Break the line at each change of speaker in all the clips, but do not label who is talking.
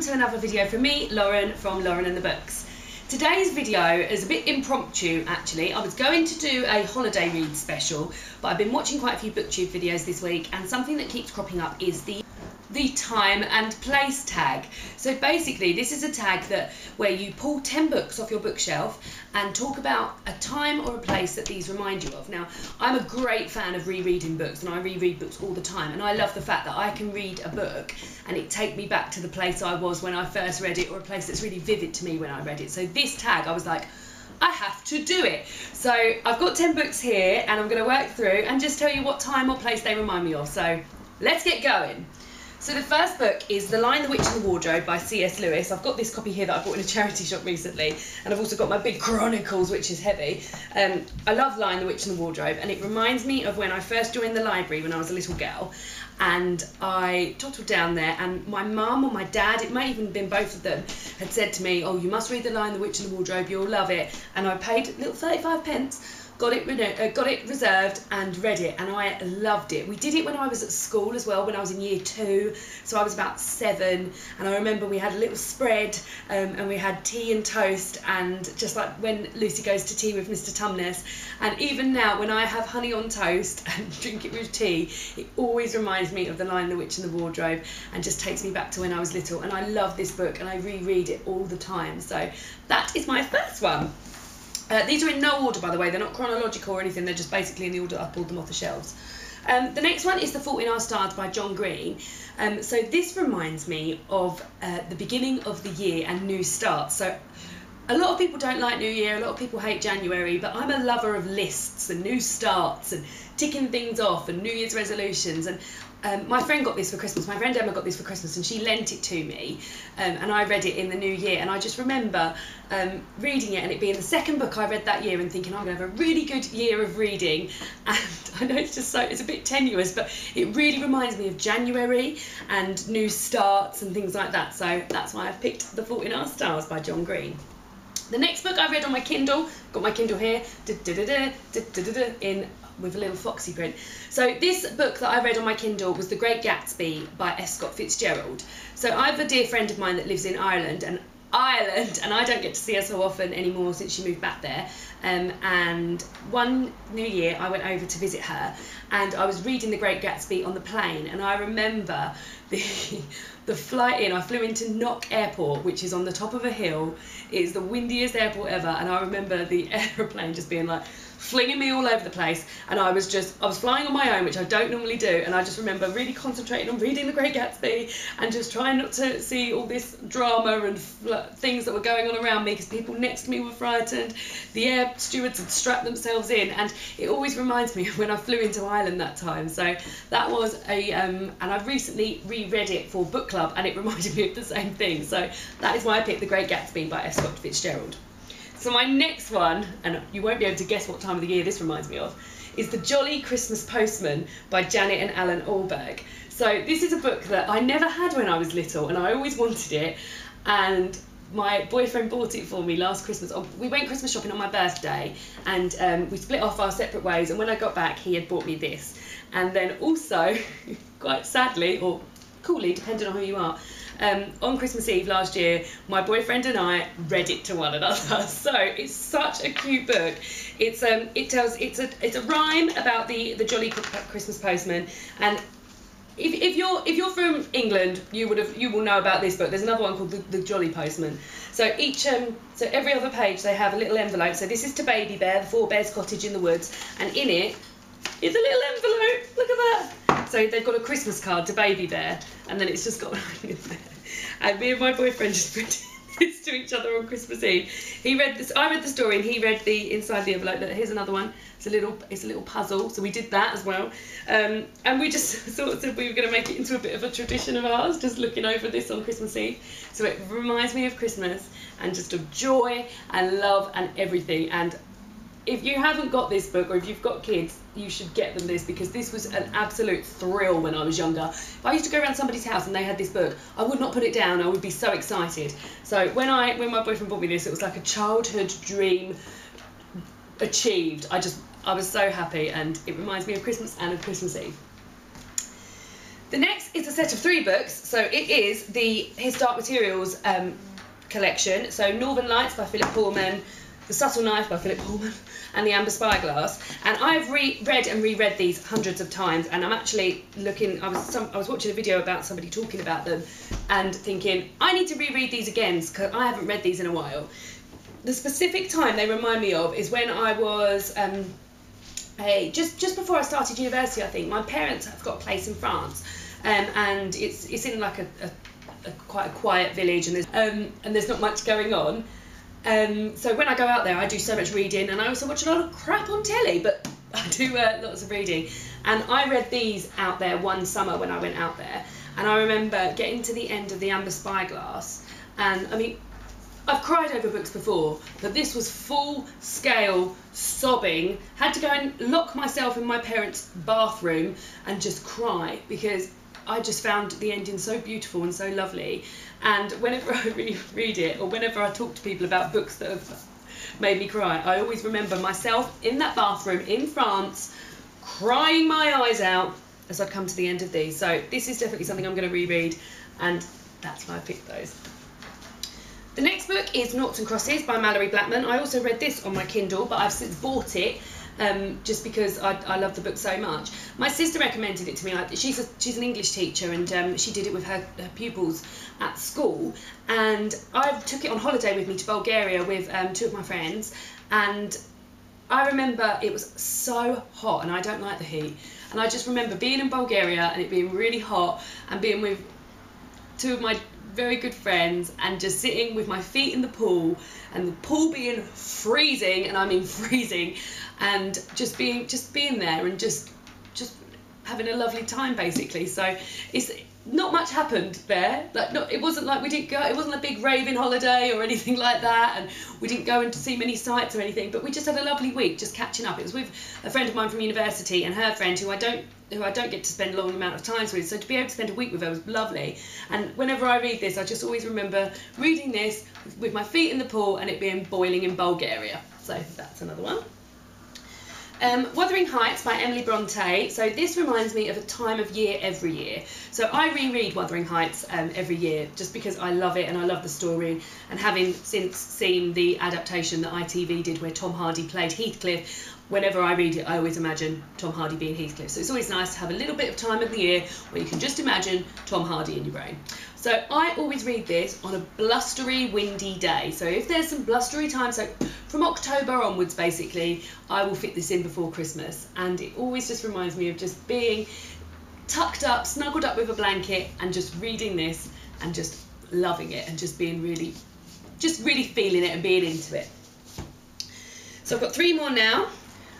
to another video from me, Lauren, from Lauren and the Books. Today's video is a bit impromptu actually. I was going to do a holiday read special, but I've been watching quite a few booktube videos this week, and something that keeps cropping up is the time and place tag. So basically this is a tag where you pull 10 books off your bookshelf and talk about a time or a place that these remind you of. Now, I'm a great fan of rereading books, and I reread books all the time, and I love the fact that I can read a book and it take me back to the place I was when I first read it, or a place that's really vivid to me when I read it. So this tag, I was like, I have to do it. So I've got 10 books here and I'm going to work through and just tell you what time or place they remind me of. So let's get going. So the first book is The Lion, the Witch and the Wardrobe by C.S. Lewis. I've got this copy here that I bought in a charity shop recently, and I've also got my big Chronicles, which is heavy. I love Lion, the Witch and the Wardrobe, and it reminds me of when I first joined the library when I was a little girl, and I tottled down there, and my mum or my dad, it may even have been both of them, had said to me, oh, you must read The Lion, the Witch and the Wardrobe, you'll love it. And I paid a little 35 pence, got it reserved and read it, and I loved it. We did it when I was at school as well, when I was in year 2, so I was about 7, and I remember we had a little spread, and we had tea and toast, and just like when Lucy goes to tea with Mr. Tumnus. And even now when I have honey on toast and drink it with tea, it always reminds me of The Lion, the Witch and the Wardrobe, and just takes me back to when I was little. And I love this book and I reread it all the time. So that is my first one. These are in no order, by the way. They're not chronological or anything. They're just basically in the order I pulled them off the shelves. The next one is The Fault in Our Stars by John Green. So this reminds me of the beginning of the year and new starts. So a lot of people don't like New Year, a lot of people hate January, but I'm a lover of lists and new starts and ticking things off and New Year's resolutions. And my friend got this for Christmas, my friend Emma got this for Christmas, and she lent it to me, and I read it in the new year. And I just remember reading it and it being the second book I read that year and thinking, I'm going to have a really good year of reading. And I know it's a bit tenuous, but it really reminds me of January and new starts and things like that. So that's why I've picked The Fault in Our Stars by John Green. The next book I read on my Kindle, got my Kindle here, with a little foxy print. So this book that I read on my Kindle was The Great Gatsby by F. Scott Fitzgerald. So I have a dear friend of mine that lives in Ireland, and I don't get to see her so often anymore since she moved back there. And one New Year I went over to visit her, and I was reading The Great Gatsby on the plane, and I remember the flight in. I flew into Knock Airport, which is on the top of a hill. It's the windiest airport ever, and I remember the aeroplane just being like flinging me all over the place, and I was flying on my own, which I don't normally do, and I just remember really concentrating on reading The Great Gatsby and just trying not to see all this drama and things that were going on around me, because people next to me were frightened, the air stewards had strapped themselves in, and it always reminds me of when I flew into Ireland that time. So that was and I've recently reread it for book club, and it reminded me of the same thing. So that is why I picked The Great Gatsby by F. Scott Fitzgerald. So my next one, and you won't be able to guess what time of the year this reminds me of, is The Jolly Christmas Postman by Janet and Alan Allberg. So this is a book that I never had when I was little, and I always wanted it, and my boyfriend bought it for me last Christmas. We went Christmas shopping on my birthday, and we split off our separate ways, and when I got back he had bought me this. And then also, quite sadly, or coolly, depending on who you are, on Christmas Eve last year, my boyfriend and I read it to one another. So it's such a cute book. It's a rhyme about the Jolly Christmas Postman, and if you're from England, you will know about this book. There's another one called the Jolly Postman. So so every other page they have a little envelope. So this is to Baby Bear, the Four Bears Cottage in the Woods, and in it is a little envelope. Look at that. So they've got a Christmas card to Baby Bear, and then it's just got in there. And me and my boyfriend just read this to each other on Christmas Eve. I read the story, and he read the inside the envelope. Here's another one. It's a little puzzle. So we did that as well. And we just sort of said we were going to make it into a bit of a tradition of ours, just looking over this on Christmas Eve. So it reminds me of Christmas and just of joy and love and everything. And if you haven't got this book, or if you've got kids, you should get them this, because this was an absolute thrill when I was younger. If I used to go around somebody's house and they had this book, I would not put it down. I would be so excited. So when my boyfriend bought me this, it was like a childhood dream achieved. I was so happy, and it reminds me of Christmas and of Christmas Eve. The next is a set of 3 books, so it is the His Dark Materials collection. So Northern Lights by Philip Pullman, The Subtle Knife by Philip Pullman, and The Amber Spyglass. And I've read and reread these hundreds of times, and I'm actually looking, I was watching a video about somebody talking about them and thinking, I need to reread these again because I haven't read these in a while. The specific time they remind me of is when I was just before I started university, I think. My parents have got a place in France, and it's in like a quite a quiet village, and there's not much going on. So when I go out there, I do so much reading, and I also watch a lot of crap on telly, but I do lots of reading. And I read these out there one summer when I went out there, and I remember getting to the end of The Amber Spyglass, and I mean, I've cried over books before, but this was full-scale sobbing. Had to go and lock myself in my parents' bathroom and just cry because I just found the ending so beautiful and so lovely. And whenever I reread it, or whenever I talk to people about books that have made me cry, I always remember myself in that bathroom in France, crying my eyes out as I'd come to the end of these. So this is definitely something I'm going to reread, and that's why I picked those. The next book is Noughts and Crosses by Mallory Blackman. I also read this on my Kindle, but I've since bought it just because I love the book so much. My sister recommended it to me. She's an English teacher, and she did it with her pupils at school. And I took it on holiday with me to Bulgaria with 2 of my friends. And I remember it was so hot, and I don't like the heat. And I just remember being in Bulgaria and it being really hot, and being with 2 of my very good friends, and just sitting with my feet in the pool, and the pool being freezing, and I mean freezing, and just being there and just having a lovely time basically. So it's not much happened there. Like, it wasn't like we didn't go, it wasn't a big raving holiday or anything like that, and we didn't go in to see many sights or anything, but we just had a lovely week just catching up. It was with a friend of mine from university and her friend who I don't get to spend a long amount of time with, so to be able to spend a week with her was lovely. And whenever I read this, I just always remember reading this with my feet in the pool and it being boiling in Bulgaria. So that's another one. Wuthering Heights by Emily Bronte. So this reminds me of a time of year every year. So I reread Wuthering Heights every year just because I love it and I love the story. And having since seen the adaptation that ITV did where Tom Hardy played Heathcliff, whenever I read it, I always imagine Tom Hardy being Heathcliff. So it's always nice to have a little bit of time of the year where you can just imagine Tom Hardy in your brain. So I always read this on a blustery, windy day. So if there's some blustery time, so from October onwards, basically, I will fit this in before Christmas. And it always just reminds me of just being tucked up, snuggled up with a blanket, and just reading this and just loving it and just being really feeling it and being into it. So I've got 3 more now.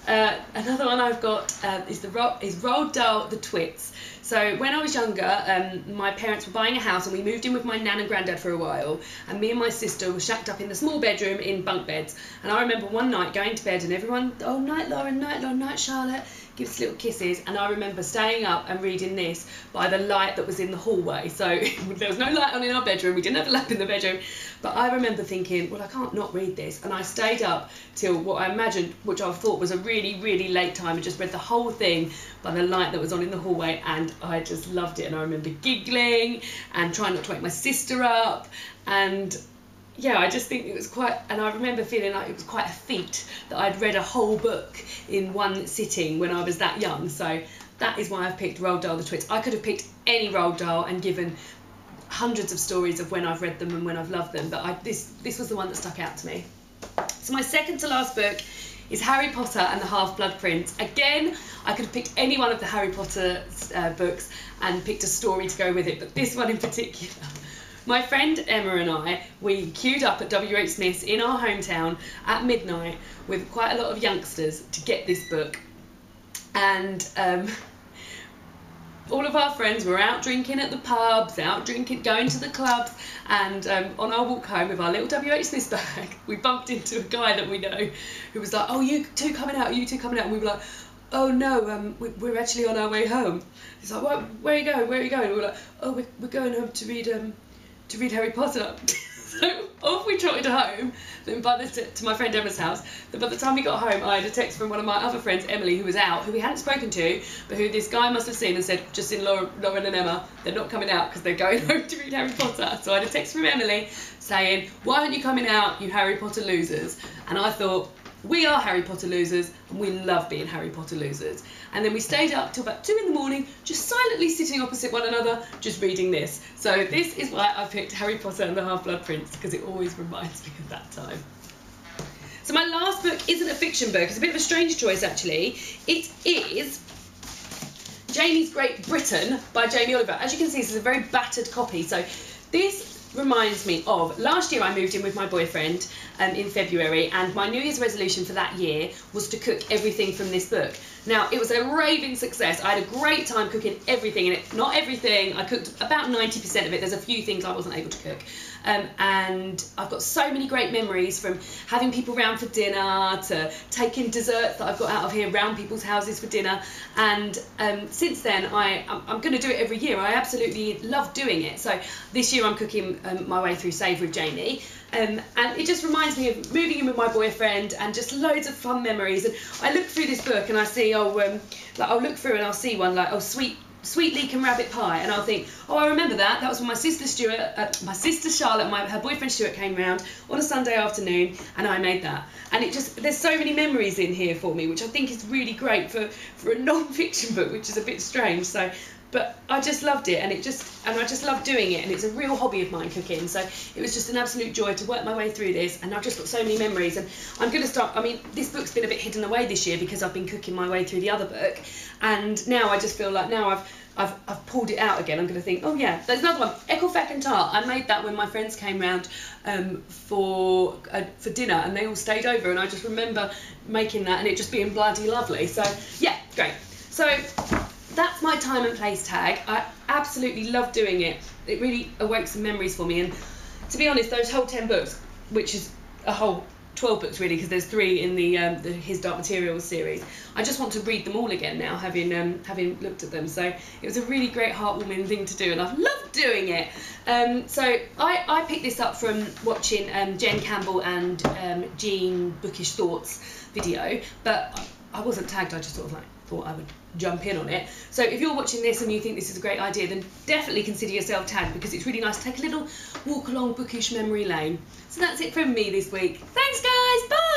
Another one I've got is Roald Dahl, The Twits. So when I was younger, my parents were buying a house and we moved in with my nan and granddad for a while, and me and my sister were shacked up in the small bedroom in bunk beds. And I remember one night going to bed and everyone, oh, night Lauren, night Charlotte, gives little kisses, and I remember staying up and reading this by the light that was in the hallway. So there was no light on in our bedroom, we didn't have a lamp in the bedroom, but I remember thinking, well, I can't not read this, and I stayed up till what I imagined, which I thought was a really late time, and just read the whole thing by the light that was on in the hallway, and I just loved it. And I remember giggling and trying not to wake my sister up, and yeah, I just think it was quite, and I remember feeling like it was quite a feat that I'd read a whole book in one sitting when I was that young. So that is why I've picked Roald Dahl, The Twits. I could have picked any Roald Dahl and given hundreds of stories of when I've read them and when I've loved them, but this was the one that stuck out to me. So my second to last book is Harry Potter and the Half-Blood Prince. Again, I could have picked any one of the Harry Potter books and picked a story to go with it, but this one in particular. My friend Emma and I, we queued up at WH Smith's in our hometown at midnight with quite a lot of youngsters to get this book. And all of our friends were out drinking at the pubs, out drinking, going to the clubs, and on our walk home with our little WH Smith's bag, we bumped into a guy that we know who was like, oh, you two coming out, you two coming out, and we were like, oh no, we're actually on our way home. He's like, where are you going, where are you going? And we were like, oh, we're going home to read Harry Potter. So off we trotted home, then to my friend Emma's house. Then by the time we got home, I had a text from one of my other friends, Emily, who was out, who we hadn't spoken to, but who this guy must have seen and said, just in Lauren and Emma, they're not coming out because they're going home to read Harry Potter. So I had a text from Emily saying, why aren't you coming out, you Harry Potter losers? And I thought, we are Harry Potter losers, and we love being Harry Potter losers. And then we stayed up till about 2 in the morning, just silently sitting opposite one another, just reading this. So this is why I picked Harry Potter and the Half-Blood Prince, because it always reminds me of that time. So my last book isn't a fiction book. It's a bit of a strange choice, actually. It is Jamie's Great Britain by Jamie Oliver. As you can see, this is a very battered copy. So this reminds me of last year. I moved in with my boyfriend in February, and my New Year's resolution for that year was to cook everything from this book. Now, it was a raving success. I had a great time cooking everything in it. Not everything, I cooked about 90% of it. There's a few things I wasn't able to cook. And I've got so many great memories, from having people round for dinner to taking desserts that I've got out of here round people's houses for dinner. And since then, I'm going to do it every year. I absolutely love doing it. So this year I'm cooking my way through Save with Jamie. And it just reminds me of moving in with my boyfriend and just loads of fun memories. And I look through this book and I see, I'll look through and I'll see one like, sweet leek and rabbit pie, and I'll think, I remember that. That was when my sister Charlotte, her boyfriend Stuart came round on a Sunday afternoon, and I made that. And there's so many memories in here for me, which I think is really great for a non-fiction book, which is a bit strange. So, but I just loved it, and I just love doing it, and it's a real hobby of mine, cooking. So it was just an absolute joy to work my way through this, and I've just got so many memories. And I'm going to start. I mean, this book's been a bit hidden away this year because I've been cooking my way through the other book, and now I just feel like now I've pulled it out again. I'm going to think, oh yeah, there's another one, Ecclefechan and Tart. I made that when my friends came round for dinner, and they all stayed over, and I just remember making that and it just being bloody lovely. So yeah, great. So that's my time and place tag. I absolutely love doing it. It really awakes some memories for me. And to be honest, those whole 10 books, which is a whole 12 books really, because there's 3 in the His Dark Materials series, I just want to read them all again now, having looked at them. So it was a really great heartwarming thing to do, and I've loved doing it. So I picked this up from watching Jen Campbell and Jean Bookish Thoughts video, but I wasn't tagged. I just sort of thought I would jump in on it. So if you're watching this and you think this is a great idea, then definitely consider yourself tagged, because it's really nice to take a little walk along bookish memory lane. So that's it from me this week. Thanks guys, bye!